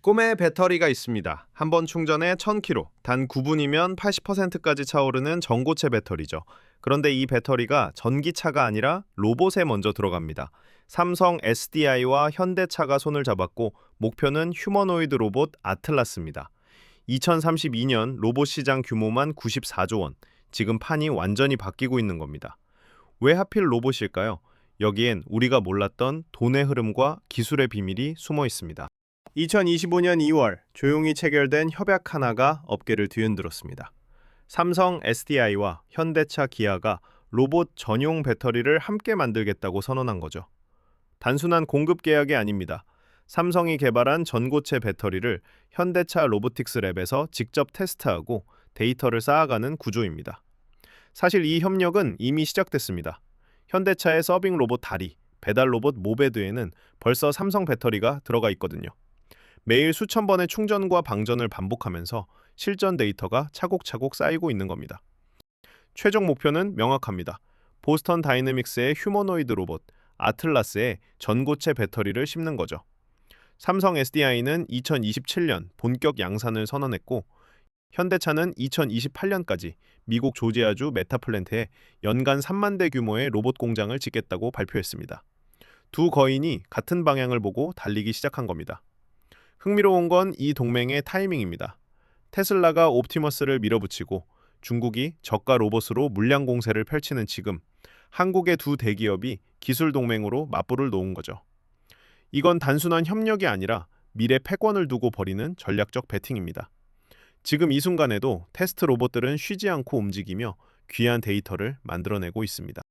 꿈에 배터리가 있습니다. 한 번 충전에 1000km, 단 9분이면 80%까지 차오르는 전고체 배터리죠. 그런데 이 배터리가 전기차가 아니라 로봇에 먼저 들어갑니다. 삼성 SDI와 현대차가 손을 잡았고 목표는 휴머노이드 로봇 아틀라스입니다. 2032년 로봇 시장 규모만 94조 원. 지금 판이 완전히 바뀌고 있는 겁니다. 왜 하필 로봇일까요? 여기엔 우리가 몰랐던 돈의 흐름과 기술의 비밀이 숨어 있습니다. 2025년 2월 조용히 체결된 협약 하나가 업계를 뒤흔들었습니다. 삼성 SDI와 현대차 기아가 로봇 전용 배터리를 함께 만들겠다고 선언한 거죠. 단순한 공급 계약이 아닙니다. 삼성이 개발한 전고체 배터리를 현대차 로보틱스 랩에서 직접 테스트하고 데이터를 쌓아가는 구조입니다. 사실 이 협력은 이미 시작됐습니다. 현대차의 서빙 로봇 다리, 배달 로봇 모베드에는 벌써 삼성 배터리가 들어가 있거든요. 매일 수천 번의 충전과 방전을 반복하면서 실전 데이터가 차곡차곡 쌓이고 있는 겁니다. 최종 목표는 명확합니다. 보스턴 다이내믹스의 휴머노이드 로봇 아틀라스에 전고체 배터리를 심는 거죠. 삼성 SDI는 2027년 본격 양산을 선언했고 현대차는 2028년까지 미국 조지아주 메타플랜트에 연간 3만 대 규모의 로봇 공장을 짓겠다고 발표했습니다. 두 거인이 같은 방향을 보고 달리기 시작한 겁니다. 흥미로운 건 이 동맹의 타이밍입니다. 테슬라가 옵티머스를 밀어붙이고 중국이 저가 로봇으로 물량 공세를 펼치는 지금 한국의 두 대기업이 기술 동맹으로 맞불을 놓은 거죠. 이건 단순한 협력이 아니라 미래 패권을 두고 벌이는 전략적 배팅입니다. 지금 이 순간에도 테스트 로봇들은 쉬지 않고 움직이며 귀한 데이터를 만들어내고 있습니다.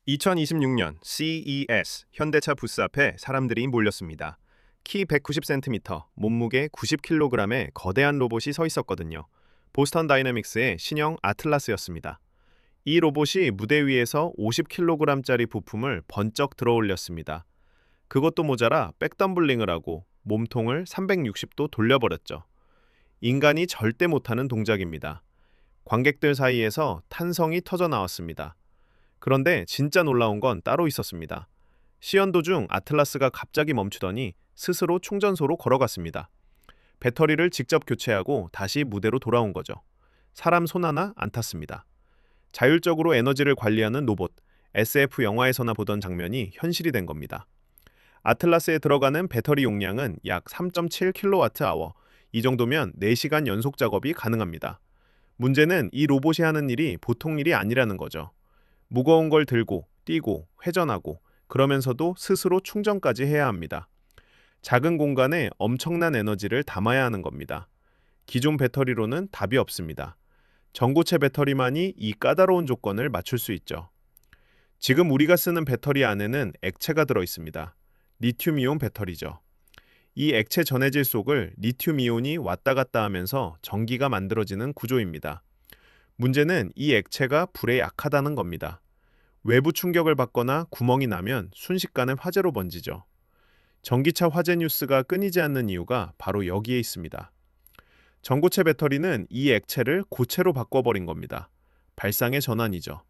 2026년 CES 현대차 부스 앞에 사람들이 몰렸습니다. 키 190cm, 몸무게 90kg의 거대한 로봇이 서 있었거든요. 보스턴 다이내믹스의 신형 아틀라스였습니다. 이 로봇이 무대 위에서 50kg짜리 부품을 번쩍 들어올렸습니다. 그것도 모자라 백덤블링을 하고 몸통을 360도 돌려버렸죠. 인간이 절대 못하는 동작입니다. 관객들 사이에서 탄성이 터져 나왔습니다. 그런데 진짜 놀라운 건 따로 있었습니다. 시연 도중 아틀라스가 갑자기 멈추더니 스스로 충전소로 걸어갔습니다. 배터리를 직접 교체하고 다시 무대로 돌아온 거죠. 사람 손 하나 안 탔습니다. 자율적으로 에너지를 관리하는 로봇, SF 영화에서나 보던 장면이 현실이 된 겁니다. 아틀라스에 들어가는 배터리 용량은 약 3.7kWh. 이 정도면 4시간 연속 작업이 가능합니다. 문제는 이 로봇이 하는 일이 보통 일이 아니라는 거죠. 무거운 걸 들고, 뛰고, 회전하고, 그러면서도 스스로 충전까지 해야 합니다. 작은 공간에 엄청난 에너지를 담아야 하는 겁니다. 기존 배터리로는 답이 없습니다. 전고체 배터리만이 이 까다로운 조건을 맞출 수 있죠. 지금 우리가 쓰는 배터리 안에는 액체가 들어 있습니다. 리튬이온 배터리죠. 이 액체 전해질 속을 리튬이온이 왔다 갔다 하면서 전기가 만들어지는 구조입니다. 문제는 이 액체가 불에 약하다는 겁니다. 외부 충격을 받거나 구멍이 나면 순식간에 화재로 번지죠. 전기차 화재 뉴스가 끊이지 않는 이유가 바로 여기에 있습니다. 전고체 배터리는 이 액체를 고체로 바꿔버린 겁니다. 발상의 전환이죠.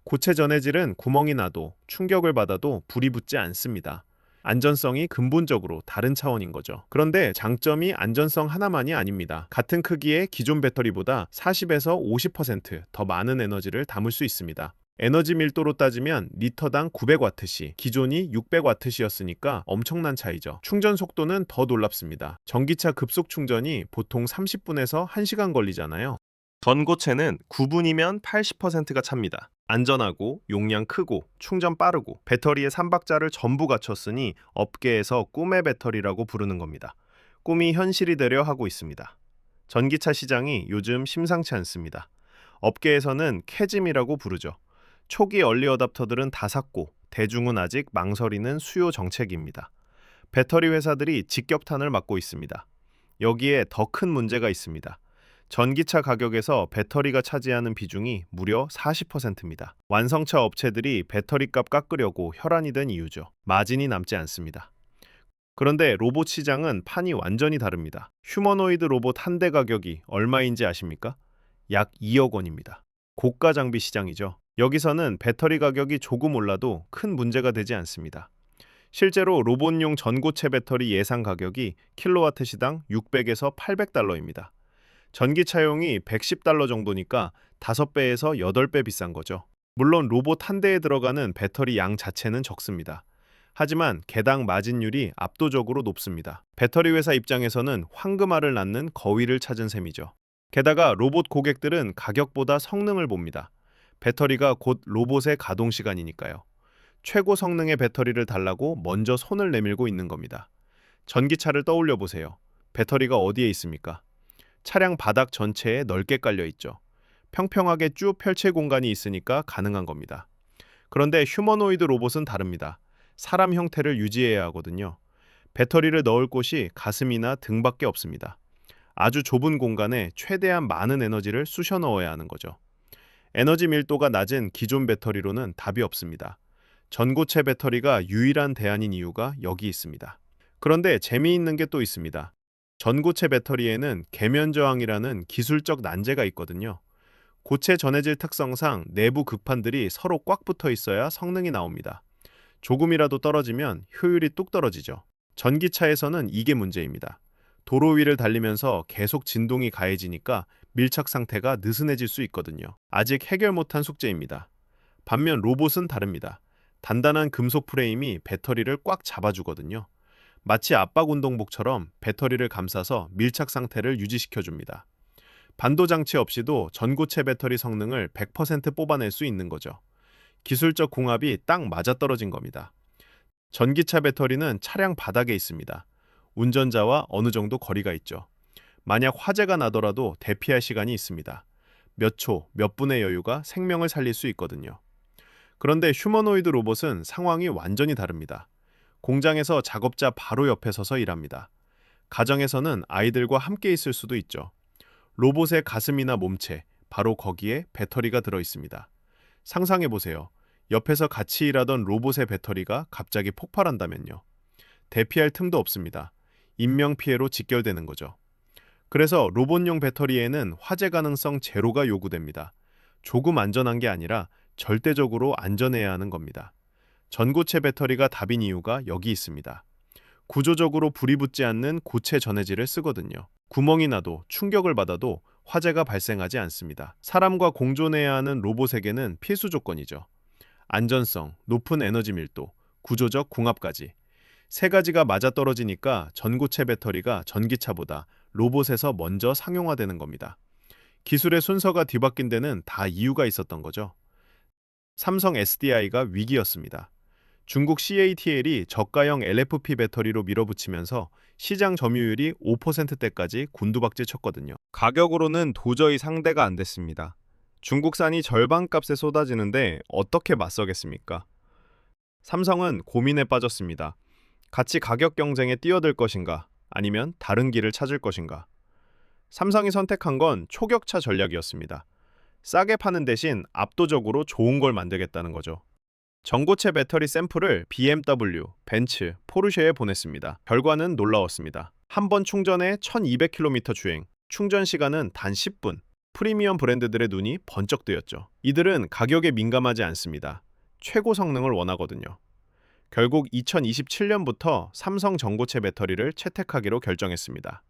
고체 전해질은 구멍이 나도 충격을 받아도 불이 붙지 않습니다. 안전성이 근본적으로 다른 차원인 거죠. 그런데 장점이 안전성 하나만이 아닙니다. 같은 크기의 기존 배터리보다 40에서 50% 더 많은 에너지를 담을 수 있습니다. 에너지 밀도로 따지면 리터당 900W시, 기존이 600W였으니까 엄청난 차이죠. 충전 속도는 더 놀랍습니다. 전기차 급속 충전이 보통 30분에서 1시간 걸리잖아요. 전고체는 9분이면 80%가 찹니다. 안전하고 용량 크고 충전 빠르고 배터리의 3박자를 전부 갖췄으니 업계에서 꿈의 배터리라고 부르는 겁니다. 꿈이 현실이 되려 하고 있습니다. 전기차 시장이 요즘 심상치 않습니다. 업계에서는 캐즘이라고 부르죠. 초기 얼리 어답터들은 다 샀고 대중은 아직 망설이는 수요 정책입니다. 배터리 회사들이 직격탄을 맞고 있습니다. 여기에 더 큰 문제가 있습니다. 전기차 가격에서 배터리가 차지하는 비중이 무려 40%입니다. 완성차 업체들이 배터리 값 깎으려고 혈안이 된 이유죠. 마진이 남지 않습니다. 그런데 로봇 시장은 판이 완전히 다릅니다. 휴머노이드 로봇 한 대 가격이 얼마인지 아십니까? 약 2억 원입니다. 고가 장비 시장이죠. 여기서는 배터리 가격이 조금 올라도 큰 문제가 되지 않습니다. 실제로 로봇용 전고체 배터리 예상 가격이 킬로와트 시당 600에서 800달러입니다. 전기차용이 110달러 정도니까 5배에서 8배 비싼 거죠. 물론 로봇 한 대에 들어가는 배터리 양 자체는 적습니다. 하지만 개당 마진율이 압도적으로 높습니다. 배터리 회사 입장에서는 황금알을 낳는 거위를 찾은 셈이죠. 게다가 로봇 고객들은 가격보다 성능을 봅니다. 배터리가 곧 로봇의 가동 시간이니까요. 최고 성능의 배터리를 달라고 먼저 손을 내밀고 있는 겁니다. 전기차를 떠올려 보세요. 배터리가 어디에 있습니까? 차량 바닥 전체에 넓게 깔려 있죠. 평평하게 쭉 펼칠 공간이 있으니까 가능한 겁니다. 그런데 휴머노이드 로봇은 다릅니다. 사람 형태를 유지해야 하거든요. 배터리를 넣을 곳이 가슴이나 등밖에 없습니다. 아주 좁은 공간에 최대한 많은 에너지를 쑤셔 넣어야 하는 거죠. 에너지 밀도가 낮은 기존 배터리로는 답이 없습니다. 전고체 배터리가 유일한 대안인 이유가 여기 있습니다. 그런데 재미있는 게 또 있습니다. 전고체 배터리에는 계면 저항이라는 기술적 난제가 있거든요. 고체 전해질 특성상 내부 극판들이 서로 꽉 붙어 있어야 성능이 나옵니다. 조금이라도 떨어지면 효율이 뚝 떨어지죠. 전기차에서는 이게 문제입니다. 도로 위를 달리면서 계속 진동이 가해지니까 밀착 상태가 느슨해질 수 있거든요. 아직 해결 못한 숙제입니다. 반면 로봇은 다릅니다. 단단한 금속 프레임이 배터리를 꽉 잡아주거든요. 마치 압박 운동복처럼 배터리를 감싸서 밀착 상태를 유지시켜줍니다. 반도 장치 없이도 전고체 배터리 성능을 100% 뽑아낼 수 있는 거죠. 기술적 궁합이 딱 맞아떨어진 겁니다. 전기차 배터리는 차량 바닥에 있습니다. 운전자와 어느 정도 거리가 있죠. 만약 화재가 나더라도 대피할 시간이 있습니다. 몇 초, 몇 분의 여유가 생명을 살릴 수 있거든요. 그런데 휴머노이드 로봇은 상황이 완전히 다릅니다. 공장에서 작업자 바로 옆에 서서 일합니다. 가정에서는 아이들과 함께 있을 수도 있죠. 로봇의 가슴이나 몸체, 바로 거기에 배터리가 들어 있습니다. 상상해 보세요. 옆에서 같이 일하던 로봇의 배터리가 갑자기 폭발한다면요. 대피할 틈도 없습니다. 인명피해로 직결되는 거죠. 그래서 로봇용 배터리에는 화재 가능성 제로가 요구됩니다. 조금 안전한 게 아니라 절대적으로 안전해야 하는 겁니다. 전고체 배터리가 답인 이유가 여기 있습니다. 구조적으로 불이 붙지 않는 고체 전해질을 쓰거든요. 구멍이 나도 충격을 받아도 화재가 발생하지 않습니다. 사람과 공존해야 하는 로봇에게는 필수 조건이죠. 안전성, 높은 에너지 밀도, 구조적 궁합까지. 세 가지가 맞아떨어지니까 전고체 배터리가 전기차보다 로봇에서 먼저 상용화되는 겁니다. 기술의 순서가 뒤바뀐 데는 다 이유가 있었던 거죠. 삼성 SDI가 위기였습니다. 중국 CATL이 저가형 LFP 배터리로 밀어붙이면서 시장 점유율이 5%대까지 곤두박질 쳤거든요. 가격으로는 도저히 상대가 안 됐습니다. 중국산이 절반값에 쏟아지는데 어떻게 맞서겠습니까? 삼성은 고민에 빠졌습니다. 같이 가격 경쟁에 뛰어들 것인가, 아니면 다른 길을 찾을 것인가. 삼성이 선택한 건 초격차 전략이었습니다. 싸게 파는 대신 압도적으로 좋은 걸 만들겠다는 거죠. 전고체 배터리 샘플을 BMW, 벤츠, 포르쉐에 보냈습니다. 결과는 놀라웠습니다. 한 번 충전에 1200km 주행, 충전 시간은 단 10분. 프리미엄 브랜드들의 눈이 번쩍 뜨였죠. 이들은 가격에 민감하지 않습니다. 최고 성능을 원하거든요. 결국 2027년부터 삼성 전고체 배터리를 채택하기로 결정했습니다.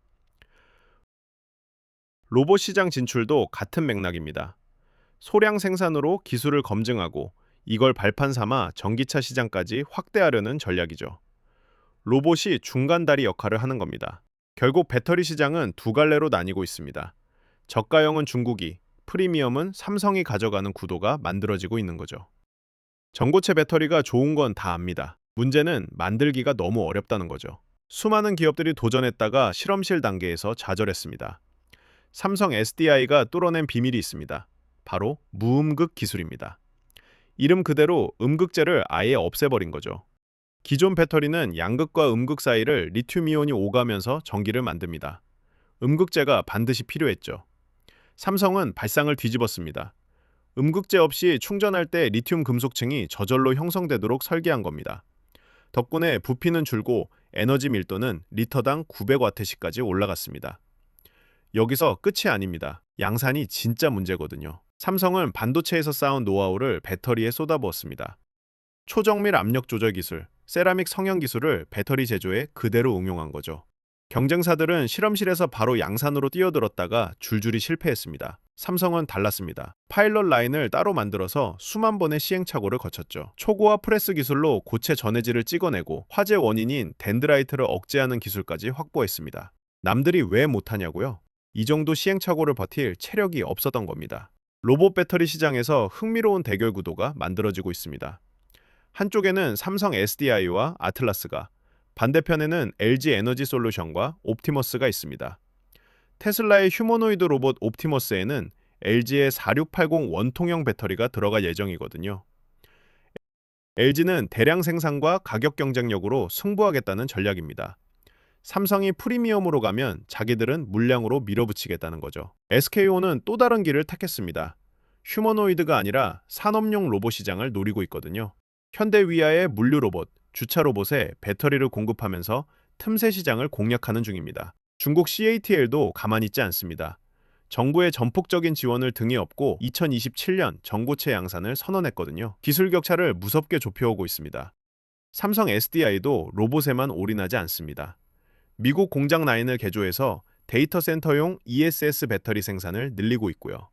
로봇 시장 진출도 같은 맥락입니다. 소량 생산으로 기술을 검증하고 이걸 발판 삼아 전기차 시장까지 확대하려는 전략이죠. 로봇이 중간다리 역할을 하는 겁니다. 결국 배터리 시장은 두 갈래로 나뉘고 있습니다. 저가형은 중국이, 프리미엄은 삼성이 가져가는 구도가 만들어지고 있는 거죠. 전고체 배터리가 좋은 건 다 압니다. 문제는 만들기가 너무 어렵다는 거죠. 수많은 기업들이 도전했다가 실험실 단계에서 좌절했습니다. 삼성 SDI가 뚫어낸 비밀이 있습니다. 바로 무음극 기술입니다. 이름 그대로 음극재를 아예 없애버린 거죠. 기존 배터리는 양극과 음극 사이를 리튬이온이 오가면서 전기를 만듭니다. 음극재가 반드시 필요했죠. 삼성은 발상을 뒤집었습니다. 음극재 없이 충전할 때 리튬 금속층이 저절로 형성되도록 설계한 겁니다. 덕분에 부피는 줄고 에너지 밀도는 리터당 900W까지 올라갔습니다. 여기서 끝이 아닙니다. 양산이 진짜 문제거든요. 삼성은 반도체에서 쌓은 노하우를 배터리에 쏟아부었습니다. 초정밀 압력 조절 기술, 세라믹 성형 기술을 배터리 제조에 그대로 응용한 거죠. 경쟁사들은 실험실에서 바로 양산으로 뛰어들었다가 줄줄이 실패했습니다. 삼성은 달랐습니다. 파일럿 라인을 따로 만들어서 수만 번의 시행착오를 거쳤죠. 초고화 프레스 기술로 고체 전해질을 찍어내고 화재 원인인 덴드라이트를 억제하는 기술까지 확보했습니다. 남들이 왜 못하냐고요? 이 정도 시행착오를 버틸 체력이 없었던 겁니다. 로봇 배터리 시장에서 흥미로운 대결 구도가 만들어지고 있습니다. 한쪽에는 삼성 SDI와 아틀라스가, 반대편에는 LG 에너지 솔루션과 옵티머스가 있습니다. 테슬라의 휴머노이드 로봇 옵티머스에는 LG의 4680 원통형 배터리가 들어갈 예정이거든요. LG는 대량 생산과 가격 경쟁력으로 승부하겠다는 전략입니다. 삼성이 프리미엄으로 가면 자기들은 물량으로 밀어붙이겠다는 거죠. SKO는 또 다른 길을 택했습니다. 휴머노이드가 아니라 산업용 로봇 시장을 노리고 있거든요. 현대 위아의 물류 로봇, 주차 로봇에 배터리를 공급하면서 틈새 시장을 공략하는 중입니다. 중국 CATL도 가만히 있지 않습니다. 정부의 전폭적인 지원을 등에 업고 2027년 전고체 양산을 선언했거든요. 기술 격차를 무섭게 좁혀오고 있습니다. 삼성 SDI도 로봇에만 올인하지 않습니다. 미국 공장 라인을 개조해서 데이터 센터용 ESS 배터리 생산을 늘리고 있고요.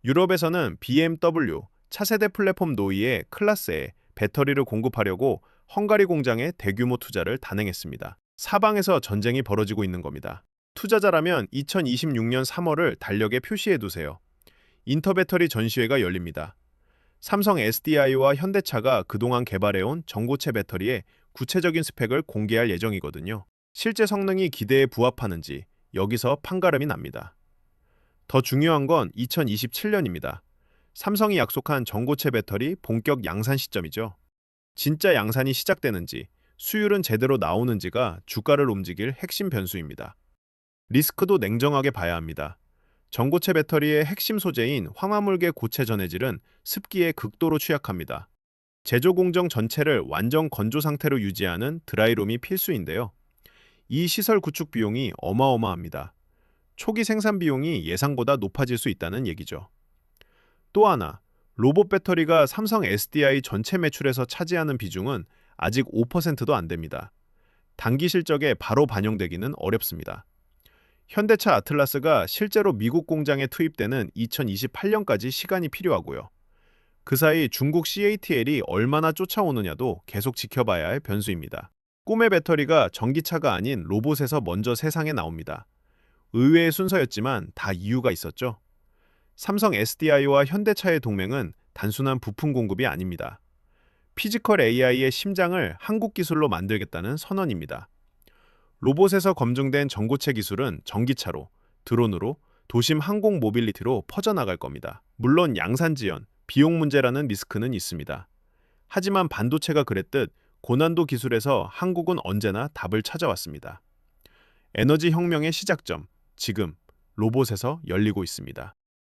유럽에서는 BMW, 차세대 플랫폼 노이의 클래스에 배터리를 공급하려고 헝가리 공장에 대규모 투자를 단행했습니다. 사방에서 전쟁이 벌어지고 있는 겁니다. 투자자라면 2026년 3월을 달력에 표시해두세요. 인터배터리 전시회가 열립니다. 삼성 SDI와 현대차가 그동안 개발해온 전고체 배터리의 구체적인 스펙을 공개할 예정이거든요. 실제 성능이 기대에 부합하는지 여기서 판가름이 납니다. 더 중요한 건 2027년입니다. 삼성이 약속한 전고체 배터리 본격 양산 시점이죠. 진짜 양산이 시작되는지, 수율은 제대로 나오는지가 주가를 움직일 핵심 변수입니다. 리스크도 냉정하게 봐야 합니다. 전고체 배터리의 핵심 소재인 황화물계 고체 전해질은 습기에 극도로 취약합니다. 제조 공정 전체를 완전 건조 상태로 유지하는 드라이룸이 필수인데요. 이 시설 구축 비용이 어마어마합니다. 초기 생산 비용이 예상보다 높아질 수 있다는 얘기죠. 또 하나, 로봇 배터리가 삼성 SDI 전체 매출에서 차지하는 비중은 아직 5%도 안 됩니다. 단기 실적에 바로 반영되기는 어렵습니다. 현대차 아틀라스가 실제로 미국 공장에 투입되는 2028년까지 시간이 필요하고요. 그 사이 중국 CATL이 얼마나 쫓아오느냐도 계속 지켜봐야 할 변수입니다. 꿈의 배터리가 전기차가 아닌 로봇에서 먼저 세상에 나옵니다. 의외의 순서였지만 다 이유가 있었죠. 삼성 SDI와 현대차의 동맹은 단순한 부품 공급이 아닙니다. 피지컬 AI의 심장을 한국 기술로 만들겠다는 선언입니다. 로봇에서 검증된 전고체 기술은 전기차로, 드론으로, 도심 항공 모빌리티로 퍼져나갈 겁니다. 물론 양산 지연, 비용 문제라는 리스크는 있습니다. 하지만 반도체가 그랬듯 고난도 기술에서 한국은 언제나 답을 찾아왔습니다. 에너지 혁명의 시작점, 지금 로봇에서 열리고 있습니다.